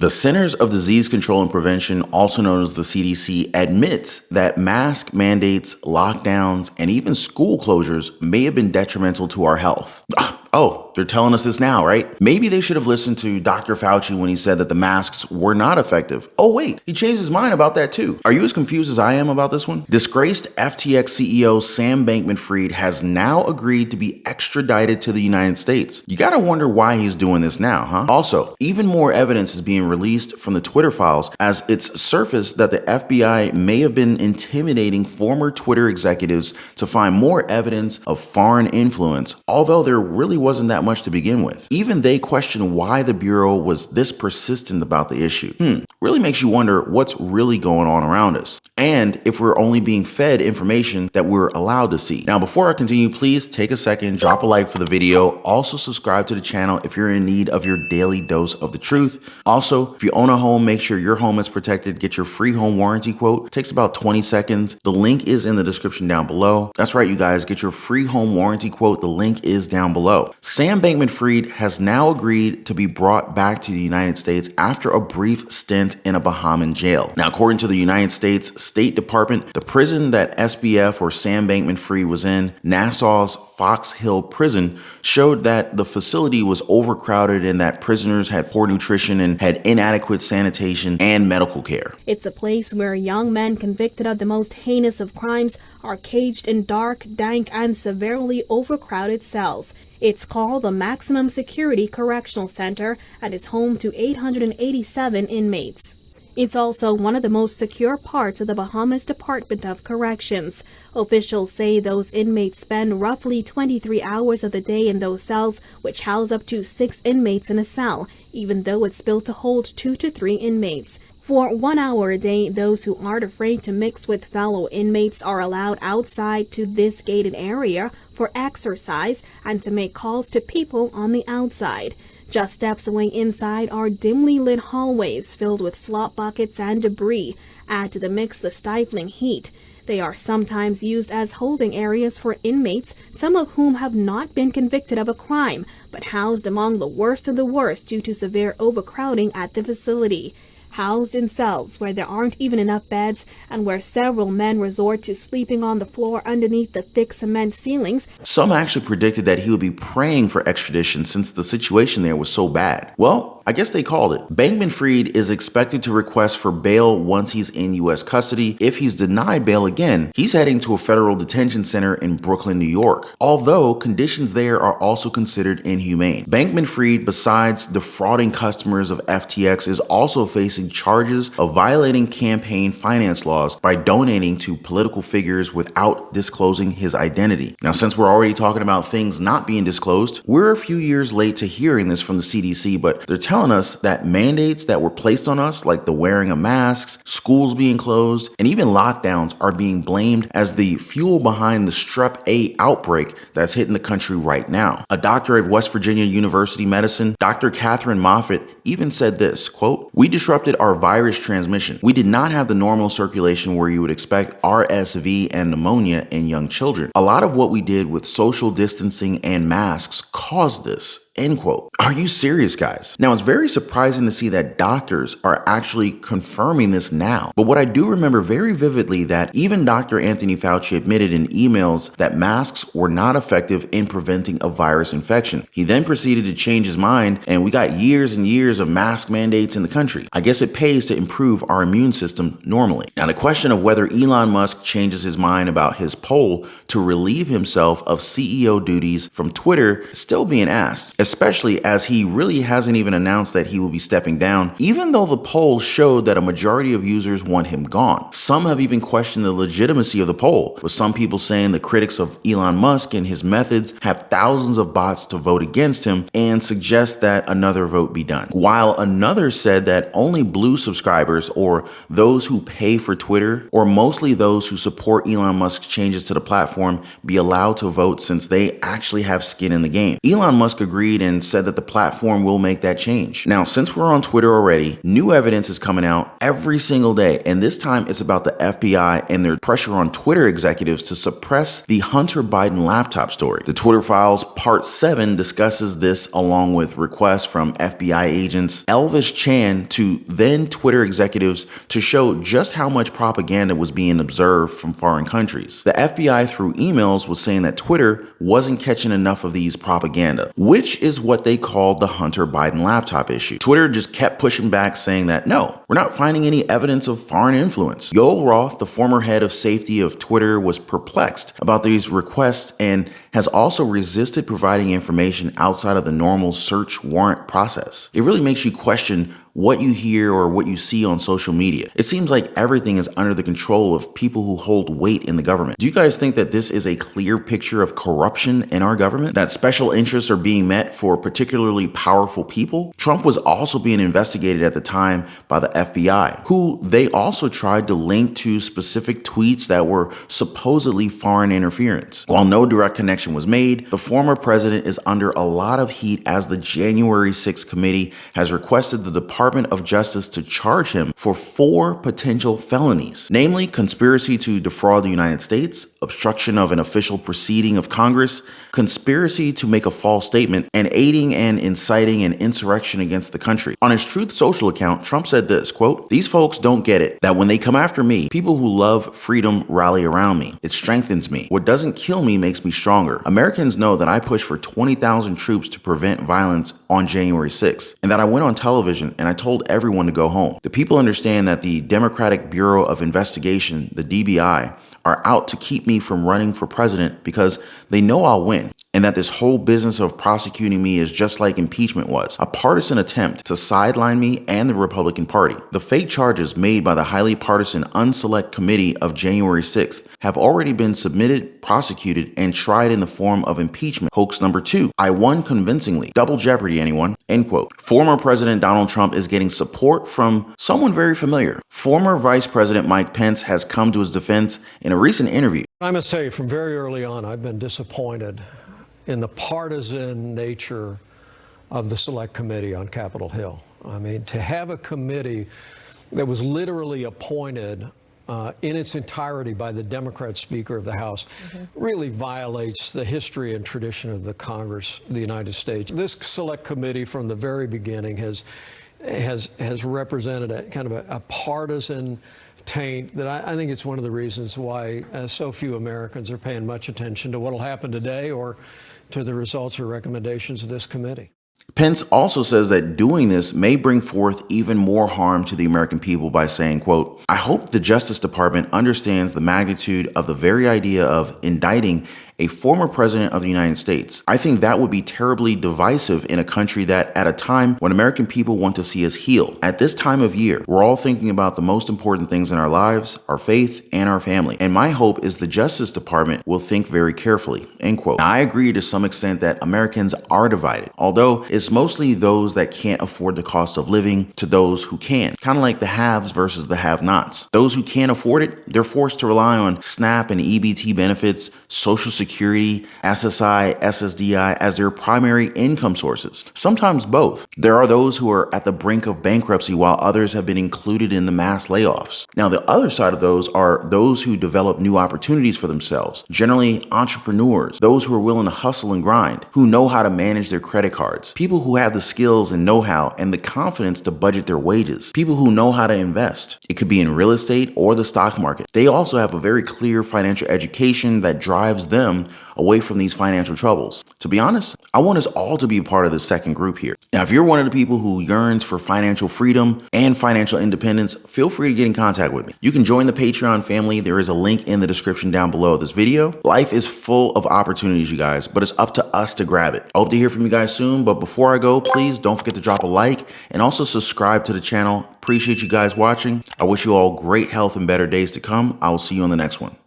The Centers of Disease Control and Prevention, also known as the CDC, admits that mask mandates, lockdowns, and even school closures may have been detrimental to our health. Oh, they're telling us this now, right? Maybe they should have listened to Dr. Fauci when he said that the masks were not effective. Oh wait, he changed his mind about that too. Are you as confused as I am about this one? Disgraced FTX CEO Sam Bankman-Fried has now agreed to be extradited to the United States. You gotta wonder why he's doing this now, huh? Also, even more evidence is being released from the Twitter files as it's surfaced that the FBI may have been intimidating former Twitter executives to find more evidence of foreign influence, although there really wasn't that much to begin with. Even they question why the Bureau was this persistent about the issue. Really makes you wonder what's really going on around us, and if we're only being fed information that we're allowed to see. Now, before I continue, please take a second, drop a like for the video. Also, subscribe to the channel if you're in need of your daily dose of the truth. Also, if you own a home, make sure your home is protected. Get your free home warranty quote. It takes about 20 seconds. The link is in the description down below. That's right, you guys, get your free home warranty quote. The link is down below. Sam Bankman-Fried has now agreed to be brought back to the United States after a brief stint in a Bahamian jail. Now, according to the United States State Department, the prison that SBF or Sam Bankman-Fried was in, Nassau's Fox Hill Prison, showed that the facility was overcrowded and that prisoners had poor nutrition and had inadequate sanitation and medical care. It's a place where young men convicted of the most heinous of crimes are caged in dark, dank, and severely overcrowded cells. It's called the Maximum Security Correctional Center and is home to 887 inmates. It's also one of the most secure parts of the Bahamas Department of Corrections. Officials say those inmates spend roughly 23 hours of the day in those cells, which house up to 6 inmates in a cell, even though it's built to hold 2 to 3 inmates. For 1 hour a day, those who aren't afraid to mix with fellow inmates are allowed outside to this gated area for exercise and to make calls to people on the outside. Just steps away inside are dimly lit hallways filled with slop buckets and debris. Add to the mix the stifling heat. They are sometimes used as holding areas for inmates, some of whom have not been convicted of a crime, but housed among the worst of the worst due to severe overcrowding at the facility. Housed in cells where there aren't even enough beds and where several men resort to sleeping on the floor underneath the thick cement ceilings. Some actually predicted that he would be praying for extradition since the situation there was so bad. Well, I guess they called it. Bankman-Fried is expected to request for bail once he's in U.S. custody. If he's denied bail again, he's heading to a federal detention center in Brooklyn, New York, although conditions there are also considered inhumane. Bankman-Fried, besides defrauding customers of FTX, is also facing charges of violating campaign finance laws by donating to political figures without disclosing his identity. Now, since we're already talking about things not being disclosed, we're a few years late to hearing this from the CDC, but they're telling us that mandates that were placed on us, like the wearing of masks, schools being closed, and even lockdowns, are being blamed as the fuel behind the Strep A outbreak that's hitting the country right now. A doctor at West Virginia University Medicine, Dr. Catherine Moffat, even said this, quote, "We disrupted our virus transmission. We did not have the normal circulation where you would expect RSV and pneumonia in young children. A lot of what we did with social distancing and masks caused this." End quote. Are you serious, guys? Now, it's very surprising to see that doctors are actually confirming this now. But what I do remember very vividly that even Dr. Anthony Fauci admitted in emails that masks were not effective in preventing a virus infection. He then proceeded to change his mind, and we got years and years of mask mandates in the country. I guess it pays to improve our immune system normally. Now, the question of whether Elon Musk changes his mind about his poll to relieve himself of CEO duties from Twitter is still being asked, especially as he really hasn't even announced that he will be stepping down, even though the poll showed that a majority of users want him gone. Some have even questioned the legitimacy of the poll, with some people saying the critics of Elon Musk and his methods have thousands of bots to vote against him and suggest that another vote be done. While another said that only blue subscribers, or those who pay for Twitter, or mostly those who support Elon Musk's changes to the platform, be allowed to vote since they actually have skin in the game. campaign. Elon Musk agreed and said that the platform will make that change. Now, since we're on Twitter already, new evidence is coming out every single day, and this time it's about the FBI and their pressure on Twitter executives to suppress the Hunter Biden laptop story. The Twitter Files Part 7 discusses this along with requests from FBI agents Elvis Chan to then Twitter executives to show just how much propaganda was being observed from foreign countries. The FBI through emails was saying that Twitter wasn't catching enough of these propaganda, which is what they called the Hunter Biden laptop issue. Twitter just kept pushing back saying that no, we're not finding any evidence of foreign influence. Yoel Roth, the former head of safety of Twitter, was perplexed about these requests and has also resisted providing information outside of the normal search warrant process. It really makes you question what you hear or what you see on social media. It seems like everything is under the control of people who hold weight in the government. Do you guys think that this is a clear picture of corruption in our government? That special interests are being met for particularly powerful people? Trump was also being investigated at the time by the FBI, who they also tried to link to specific tweets that were supposedly foreign interference. While no direct connection was made, the former president is under a lot of heat as the January 6th committee has requested the Department of Justice to charge him for 4 potential felonies, namely conspiracy to defraud the United States, obstruction of an official proceeding of Congress, conspiracy to make a false statement, and aiding and inciting an insurrection against the country. On his Truth Social account, Trump said this, quote, "These folks don't get it, that when they come after me, people who love freedom rally around me. It strengthens me. What doesn't kill me makes me stronger. Americans know that I pushed for 20,000 troops to prevent violence on January 6th, and that I went on television and I told everyone to go home. The people understand that the Democratic Bureau of Investigation, the DBI, are out to keep me from running for president because they know I'll win. And that this whole business of prosecuting me is just like impeachment was, a partisan attempt to sideline me and the Republican Party. The fake charges made by the highly partisan Unselect Committee of January 6th have already been submitted, prosecuted, and tried in the form of impeachment. Hoax number 2. I won convincingly. Double jeopardy, anyone?" End quote. Former President Donald Trump is getting support from someone very familiar. Former Vice President Mike Pence has come to his defense in a recent interview. I must say, from very early on, I've been disappointed in the partisan nature of the Select Committee on Capitol Hill. I mean, to have a committee that was literally appointed in its entirety by the Democrat Speaker of the House really violates the history and tradition of the Congress of the United States. This Select Committee from the very beginning has represented a kind of a partisan taint that I think it's one of the reasons why so few Americans are paying much attention to what will happen today or to the results or recommendations of this committee. Pence also says that doing this may bring forth even more harm to the American people by saying, quote, "I hope the Justice Department understands the magnitude of the very idea of indicting a former president of the United States. I think that would be terribly divisive in a country that, at a time when American people want to see us heal. At this time of year, we're all thinking about the most important things in our lives, our faith, and our family. And my hope is the Justice Department will think very carefully." End quote. Now, I agree to some extent that Americans are divided, although it's mostly those that can't afford the cost of living to those who can. Kind of like the haves versus the have-nots. Those who can't afford it, they're forced to rely on SNAP and EBT benefits, Social Security, SSI, SSDI as their primary income sources, sometimes both. There are those who are at the brink of bankruptcy while others have been included in the mass layoffs. Now, the other side of those are those who develop new opportunities for themselves, generally entrepreneurs, those who are willing to hustle and grind, who know how to manage their credit cards, people who have the skills and know-how and the confidence to budget their wages, people who know how to invest. It could be in real estate or the stock market. They also have a very clear financial education that drives them away from these financial troubles. To be honest, I want us all to be a part of the second group here. Now, if you're one of the people who yearns for financial freedom and financial independence, feel free to get in contact with me. You can join the Patreon family. There is a link in the description down below this video. Life is full of opportunities, you guys, but it's up to us to grab it. I hope to hear from you guys soon, but before I go, please don't forget to drop a like and also subscribe to the channel. Appreciate you guys watching. I wish you all great health and better days to come. I will see you on the next one.